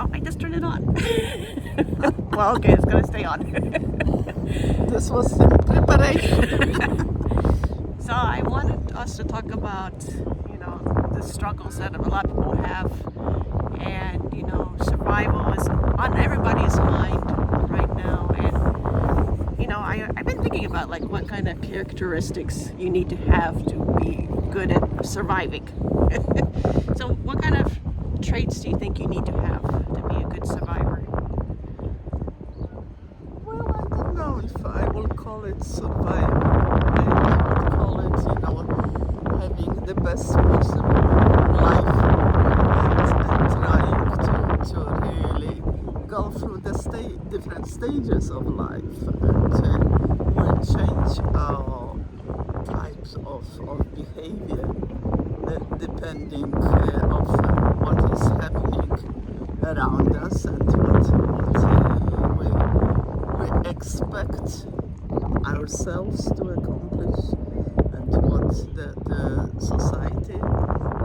Oh, I just turned it on. Well, okay, it's gonna stay on. This was in preparation. So I wanted us to talk about, the struggles that a lot of people have, and survival is on everybody's mind right now. And I've been thinking about what kind of characteristics you need to have to be good at surviving. So what kind of traits do you think you need to have to be a good survivor? Well, I don't know if I will call it survival. I would call it, having the best possible life and trying to really go through the different stages of life and will change our types of behavior depending of what is happening around us and what we expect ourselves to accomplish and what the society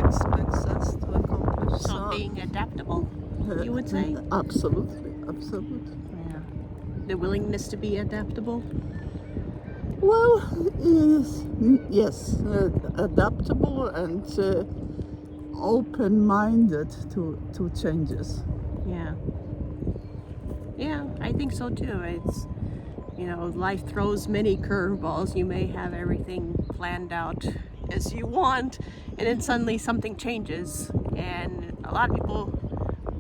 expects us to accomplish. So being adaptable, you would say? Absolutely. Yeah. The willingness to be adaptable? Well, yes, adaptable and open-minded to changes. Yeah, I think so too. It's, life throws many curveballs. You may have everything planned out as you want, and then suddenly something changes, and a lot of people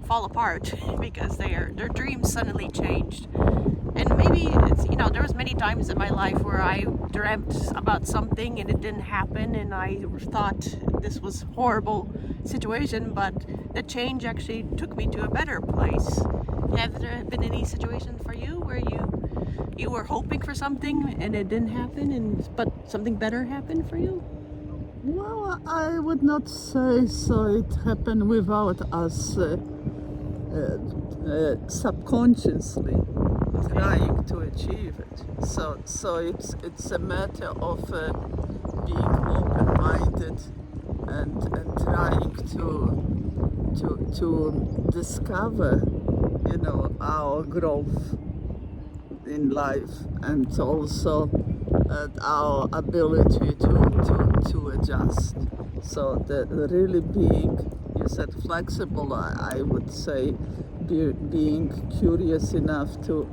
fall apart because their dreams suddenly changed. And maybe it's, there was many times in my life where I dreamt about something and it didn't happen, and I thought this was a horrible situation, but the change actually took me to a better place. Have there been any situation for you where you were hoping for something and it didn't happen, but something better happened for you? Well, I would not say so. It happened without us subconsciously trying to achieve it. So it's a matter of being open-minded and trying to discover, our growth in life, and also our ability to adjust. So the really being, you said flexible, I would say being curious enough to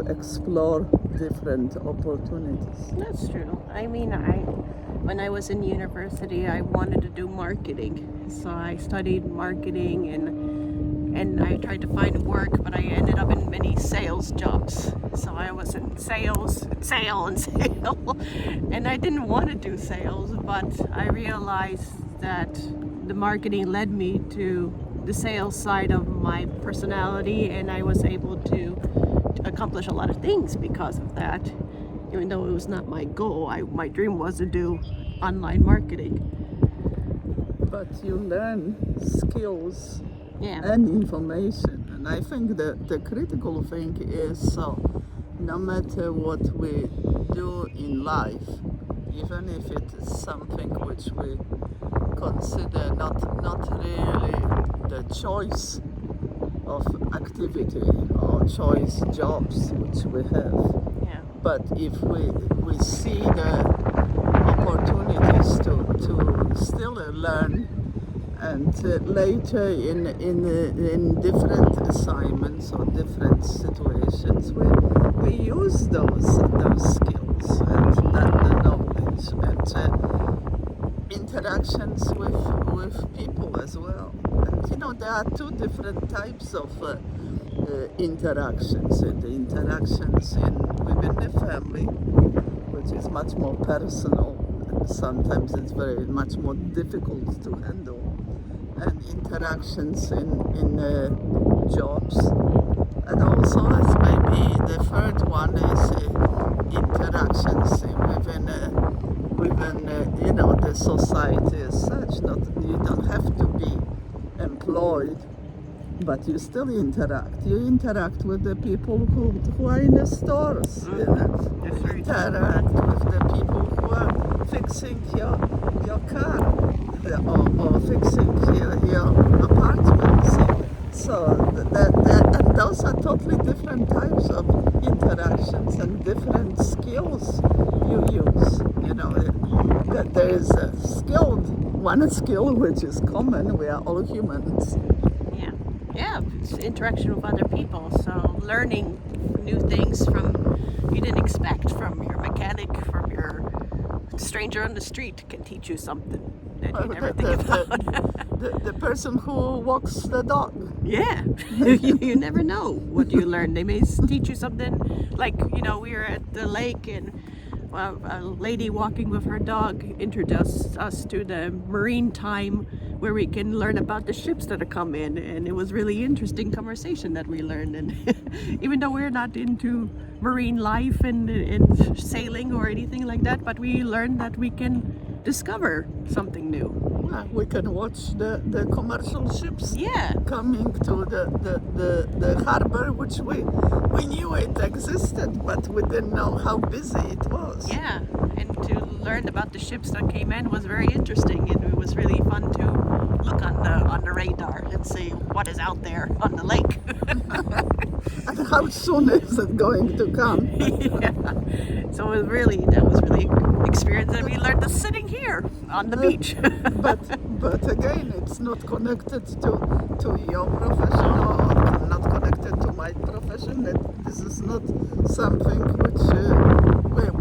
explore different opportunities. That's true. I mean, when I was in university, I wanted to do marketing, so I studied marketing and I tried to find work, but I ended up in many sales jobs. So I was in sale, and I didn't want to do sales, but I realized that the marketing led me to the sales side of my personality, and I was able to accomplish a lot of things because of that. Even though it was not my goal, my dream was to do online marketing. But you learn skills Yeah. and information, and I think that the critical thing is, no matter what we do in life, even if it is something which we consider not really the choice of activity or choice jobs which we have, Yeah. but if we see the opportunities to still learn, and later in different assignments or different situations we use those skills and the knowledge and interactions with people as well. And there are two different types of interactions. The interactions within the family, which is much more personal, and sometimes it's very much more difficult to handle, and interactions in jobs, and also as maybe the third one is interactions within the society as such. You don't have to be employed, but you still interact. You interact with the people who are in the stores. You interact with the people who are fixing your car or fixing your apartment. So and those are totally different types of interactions and different skills you use. That there is one skill which is common. We are all humans. Yeah, it's interaction with other people. So learning new things you didn't expect from your mechanic, from your stranger on the street can teach you something that you never think about. The person who walks the dog. Yeah, you never know what you learn. They may teach you something like, we were at the lake and a lady walking with her dog introduced us to the marine time where we can learn about the ships that come in, and it was really interesting conversation that we learned. And even though we're not into marine life and sailing or anything like that, but we learned that we can discover something new. Yeah, we can watch the commercial ships coming to the harbor, which we knew it existed, but we didn't know how busy it was. Yeah, and to learn about the ships that came in was very interesting, and it was really fun to look on the radar and see what is out there on the lake. And how soon is it going to come? Yeah. So that was really experience, and we learned this sitting here on the beach. but again, it's not connected to your profession or not connected to my profession. This is not something which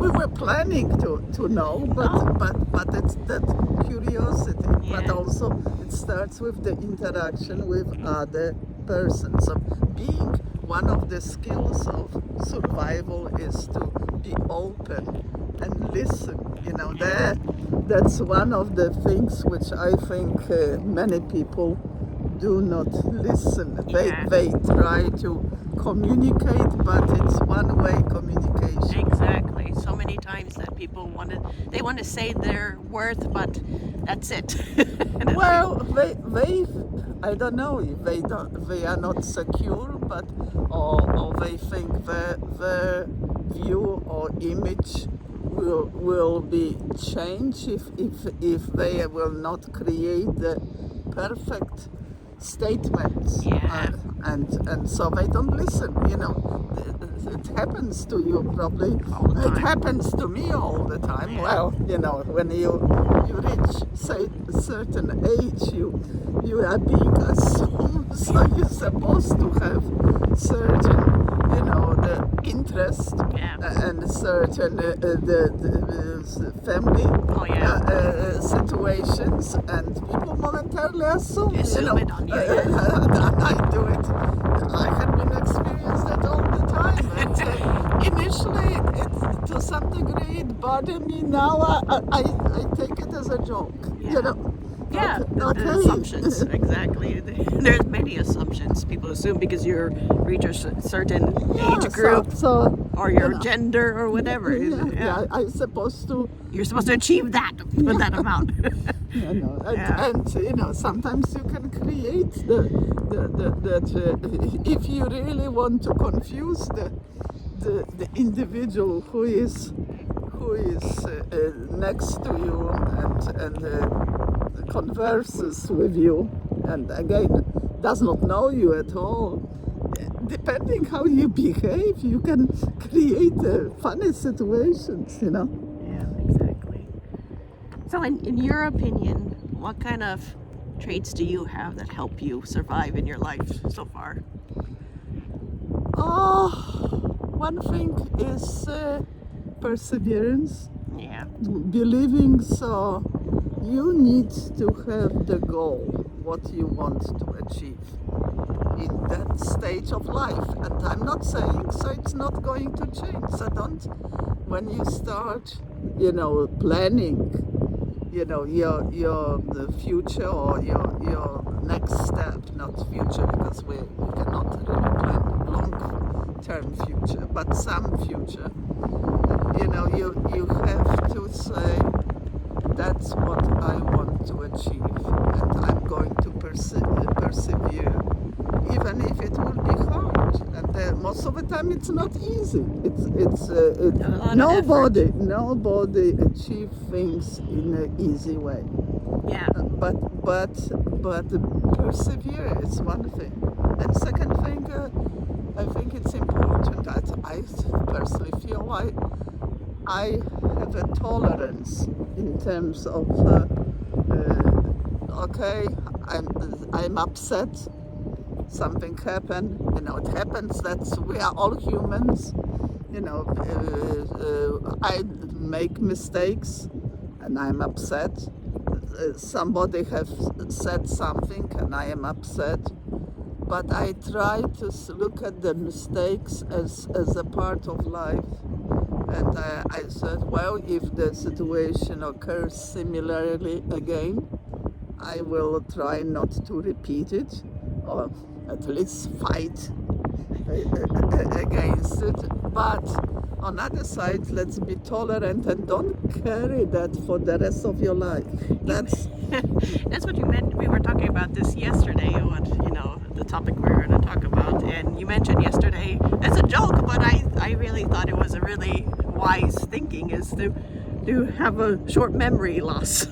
we were planning to know, but it's that curiosity. Yeah. But also it starts with the interaction with other persons. So being one of the skills of survival is to be open and listen. That's one of the things which I think many people do not listen. They try to communicate, but it's one-way communication. Exactly. So many times that people want to say their worth, but that's it. Well, they I don't know if they are not secure, but or they think their view or image will be changed if they will not create the perfect statements. Yeah. And so they don't listen. It happens to you probably. It happens to me all the time. Yeah. Well, when you reach say a certain age, you are being assumed, so you're supposed to have certain the interest and certain the family situations, and people momentarily assume it on you. I do it. I have been experienced that all the time. And, initially, it to some degree it bothered me. Now I take it as a joke. Yeah, the assumptions, exactly. There's many assumptions people assume because you reach a certain age group or your gender or whatever. I'm supposed to. You're supposed to achieve that with that amount. And sometimes you can create that if you really want to confuse the individual who is next to you and converses with you, and again does not know you at all. Depending how you behave, you can create funny situations. Yeah, exactly. So in your opinion, what kind of traits do you have that help you survive in your life so far? One thing is perseverance. Yeah. Believing so. You need to have the goal, what you want to achieve in that stage of life. And I'm not saying so it's not going to change. So when you start, planning, the future or your next step, not future, because we cannot really plan long-term future, but some future. You have to say, that's what I want to achieve, and I'm going to persevere, even if it will be hard. And most of the time, it's not easy. Nobody achieve things in an easy way. Yeah. But persevere is one thing. And second thing, I think it's important that I personally feel I have a tolerance in terms of okay, I'm upset. Something happened. It happens that we are all humans. I make mistakes, and I'm upset. Somebody has said something, and I am upset. But I try to look at the mistakes as a part of life. And I said, well, if the situation occurs similarly again, I will try not to repeat it, or at least fight against it. But on the other side, let's be tolerant and don't carry that for the rest of your life. That's what you meant. We were talking about this yesterday, the topic we were going to talk about, and you mentioned yesterday as a joke, but I really thought it was a really wise thinking, is to have a short memory loss.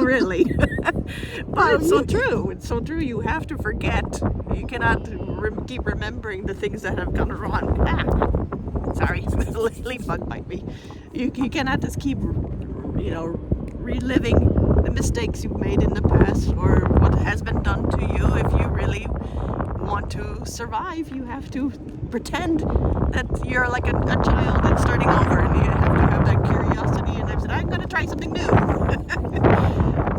Really. But it's so true. It's so true. You have to forget. You cannot keep remembering the things that have gone wrong. Sorry, the leaf bug bite me. You cannot just keep, reliving the mistakes you've made in the past or what has been done to you. If you really want to survive, you have to pretend that you're like a child that's starting over, and you have to have that curiosity. And I've said, I'm going to try something new.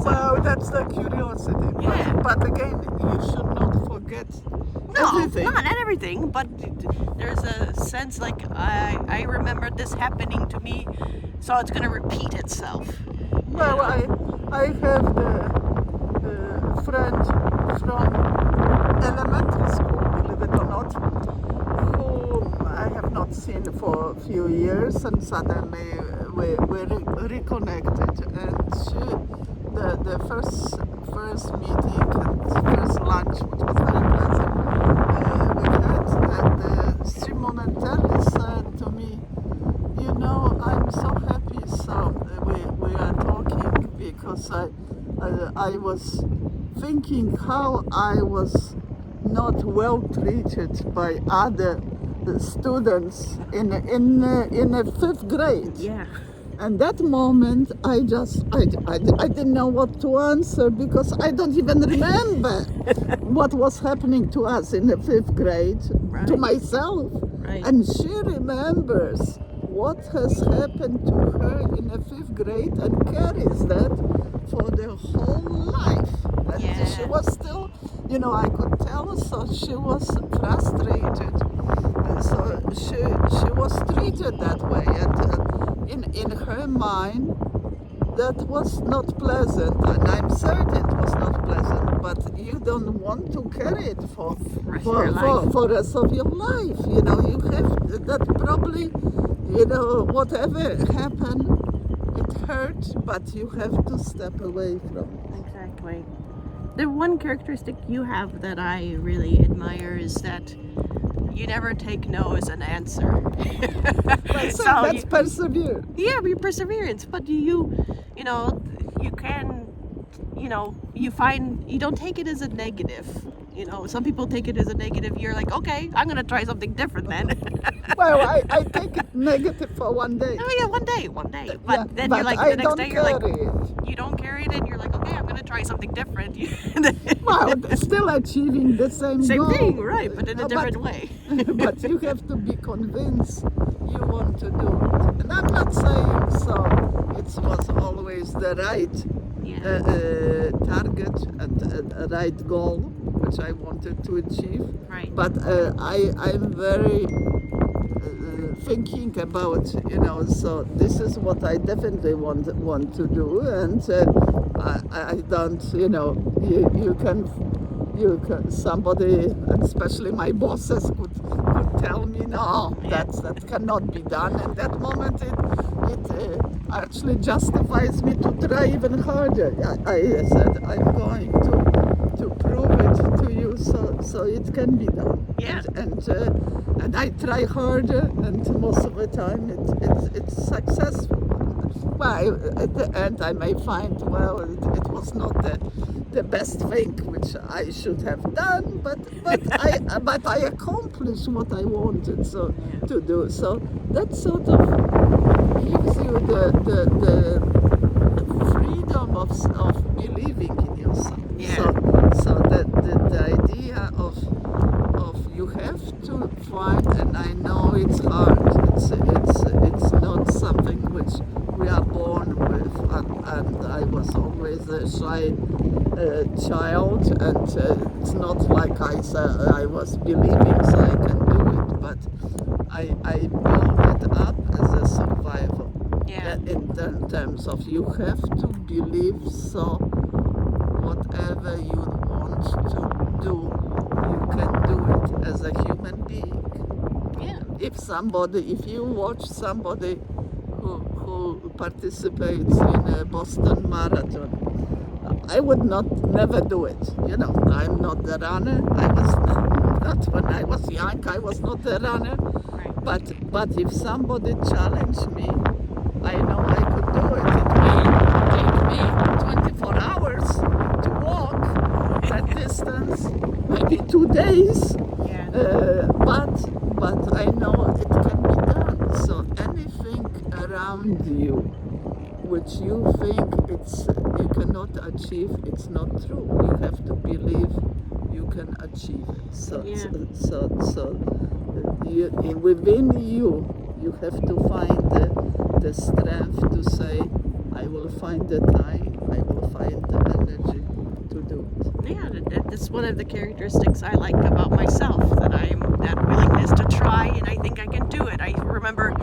Well, that's the curiosity. Yeah. But again, you should not forget everything. No, not everything, but there's a sense like I remember this happening to me, so it's going to repeat itself. Well, I have the friend from elementary school, believe it or not, whom I have not seen for a few years, and suddenly we reconnected. And the first meeting and first lunch, which was very pleasant, we had, and she momentarily said to me, I'm so happy. So we are talking because I was thinking how I was not well treated by other students in a fifth grade. Yeah. And that moment, I didn't know what to answer, because I don't even remember what was happening to us in the fifth grade, Right. to myself. Right. And she remembers what has happened to her in the fifth grade and carries that for the whole life. And Yeah. she was still, I could tell, so she was frustrated. And so she was treated that way. And in her mind, that was not pleasant, and I'm certain it was not pleasant, but you don't want to carry it for the rest of your life. You have that probably, whatever happened, it hurt, but you have to step away from it. Exactly. The one characteristic you have that I really admire is that you never take no as an answer. So that's persevere. Yeah, your perseverance. But you can, you don't take it as a negative. Some people take it as a negative. You're like, okay, I'm gonna try something different then. Well, I take it negative for one day. Oh yeah, one day. But then you're like, the next day you're like, you don't carry it, and you're like, okay, I'm gonna try something different. Well, still achieving the same goal. thing, right? But in a different way. But you have to be convinced you want to do it. And I'm not saying so. It was always the right target and right goal, which I wanted to achieve. Right. But I'm very thinking about, so this is what I definitely want to do, and I don't, you can, somebody, and especially my bosses, could tell me, no, that cannot be done. And that moment it actually justifies me to try even harder. I said, I'm going to prove it to you so it can be done. Yeah. And I try harder, and most of the time it's successful. well, at the end I may find, well, it was not the best thing which I should have done, but I accomplished what I wanted to do. So that sort of gives you the freedom of believing in yourself. Yeah. So the idea of you have to find, and I know it's hard. It's not something which we are born with, and I was always a shy child, and it's not like I said I was believing so I can do it, but I built it up as a survival. Yeah. In terms of you have to believe, so whatever you want to do, you can do it as a human being. Yeah. If you watch somebody who participates in a Boston Marathon, I would never do it. I'm not the runner. I was not when I was young. I was not the runner. Right. But if somebody challenged me, I know I could do it. It may take me 24 hours to walk that distance, maybe 2 days. Yeah. But I know it can be done. So anything around you which you think you cannot achieve, it's not true. You have to believe you can achieve it. So within you have to find the strength to say, I will find the time, I will find the energy to do it. Yeah, that's one of the characteristics I like about myself, that I'm that willingness to try, and I think I can do it. I remember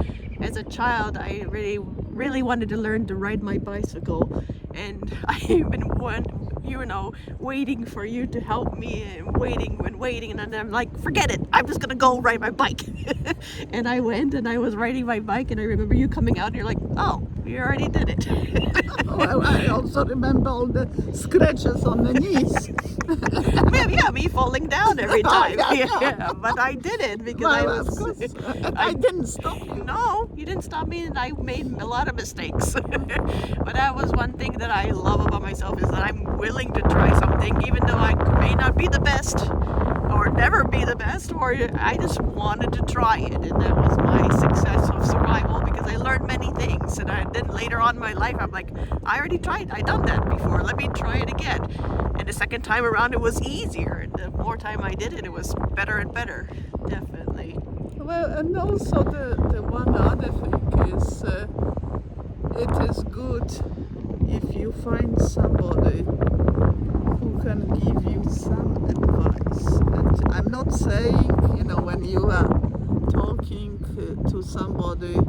as a child, I really wanted to learn to ride my bicycle, and I've been waiting for you to help me, and waiting, and then I'm like, forget it, I'm just gonna go ride my bike. And I went and I was riding my bike, and I remember you coming out and you're like, oh, you already did it. I also remember all the scratches on the knees. Yeah, me falling down every time. Oh, yeah. Yeah, but I did it because Of course. I didn't stop you. No, you didn't stop me, and I made a lot of mistakes. But that was one thing that I love about myself, is that I'm willing to try something, even though I may not be the best, or never be the best, or I just wanted to try it, and that was my success of survival, because I learned many things, and then later on in my life, I'm like, I already tried, I done that before, let me try it again. And the second time around, it was easier, and the more time I did it, it was better and better, definitely. Well, and also the one other thing is, it is good if you find somebody who can give you some advice. And I'm not saying, when you are talking to somebody and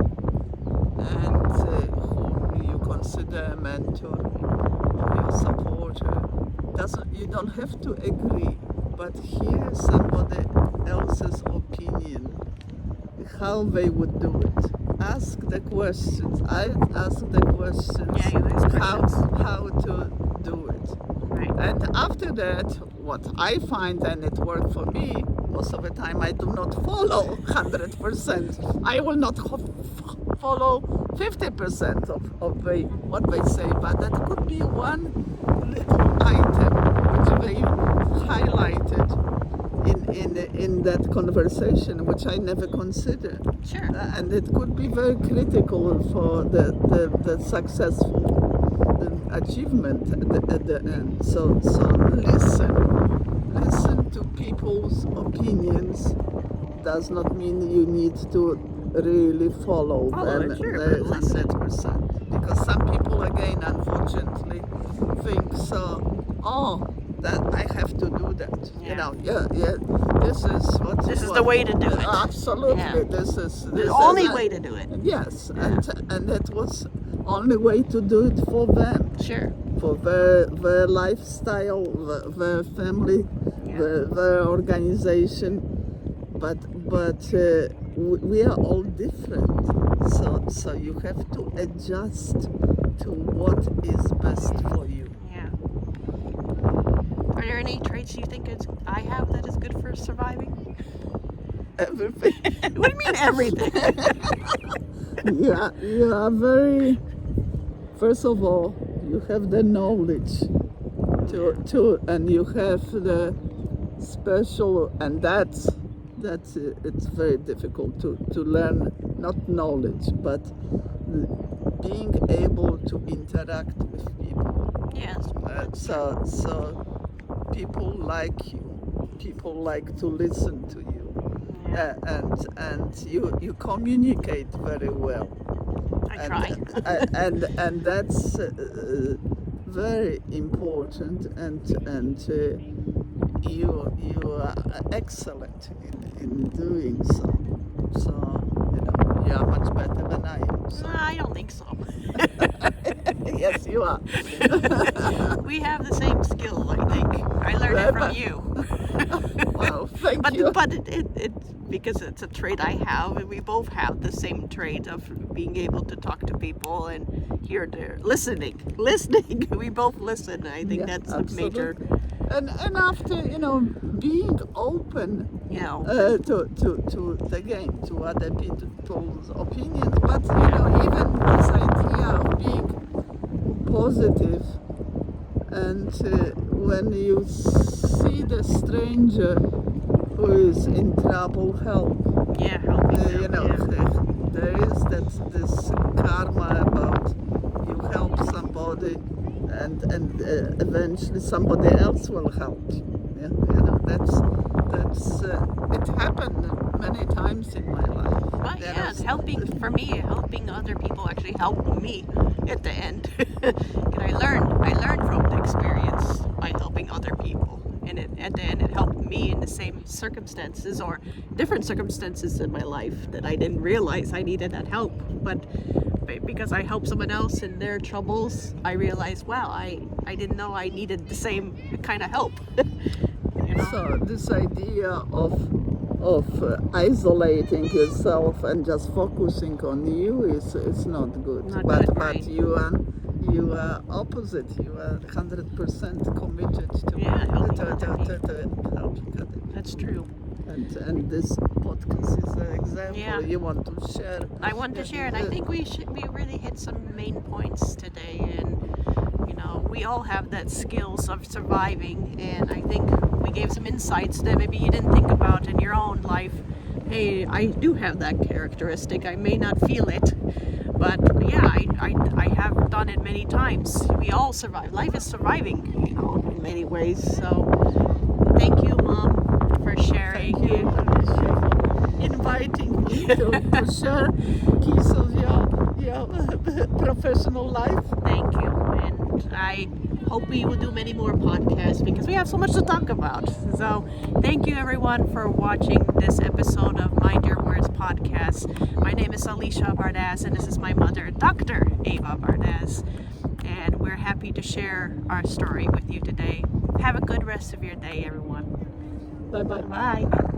whom you consider a mentor or your supporter, you don't have to agree, but hear somebody else's opinion, how they would do it. Ask the questions. I ask the questions. Yeah, you ask questions. How to do it. Right. And after that, what I find, and it worked for me, most of the time I do not follow 100%. I will not follow 50% of what they say, but that could be one little item which they highlighted in that conversation, which I never considered. Sure. And it could be very critical for the successful achievement at the end. So listen to people's opinions. Does not mean you need to really follow them it, sure, 100%. Because some people, again, unfortunately, think so. Oh, that I have to do that. Yeah. This is the way to do it. Absolutely, Yeah. this is The only way to do it. Yes, Yeah. and that was only way to do it for them, Sure. for their lifestyle, their family, Yeah. their organization. But we are all different, so you have to adjust to what is best for you. Yeah. Are there any traits you think I have that is good for surviving? Everything. What do you mean everything? You are very first of all, you have the knowledge and you have the special, and that's it's very difficult to learn, not knowledge, but being able to interact with people. Yes. So people like you. People like to listen to you. And you communicate very well. I try. and that's very important, and you are excellent in doing so. So you are much better than I am. So. I don't think so. Yes, you are. We have the same skill, I think. I learned it from you. Well, thank you. But it because it's a trait I have, and we both have the same trait of being able to talk to people and hear their listening. We both listen. I think that's absolutely. a major. And after being open to other people's opinions, but even this idea of being positive, and when you see the stranger who is in trouble, help. Yeah, helping them, there is this karma about you help somebody, and eventually somebody else will help. Yeah, that's it happened many times in my life. Well, yes, helping other people actually helped me at the end. And I learned from the experience by helping other people, and at the end it helped me in the same circumstances or different circumstances in my life that I didn't realize I needed that help, but because I helped someone else in their troubles, I realized, wow, I didn't know I needed the same kind of help. So this idea of isolating yourself and just focusing on you is not good. But you are opposite. You are 100% committed to helping others. That's true. And this podcast is an example. You want to share. I want to share, and I think we really hit some main points today. And we all have that skills of surviving, and I think we gave some insights that maybe you didn't think about in your own life. Hey, I do have that characteristic. I may not feel it, but yeah, I have done it many times. We all survive. Life is surviving, in many ways. So thank you, Mom, for sharing. Thank you, Alicia, for inviting me to share piece of your professional life. Thank you, and I hope we will do many more podcasts because we have so much to talk about. So thank you everyone for watching this episode of Mind Your Words podcast. My name is Alicia Bardaz, and this is my mother, Dr. Eva Bardaz, and we're happy to share our story with you today. Have a good rest of your day, everyone. Bye-bye. Bye.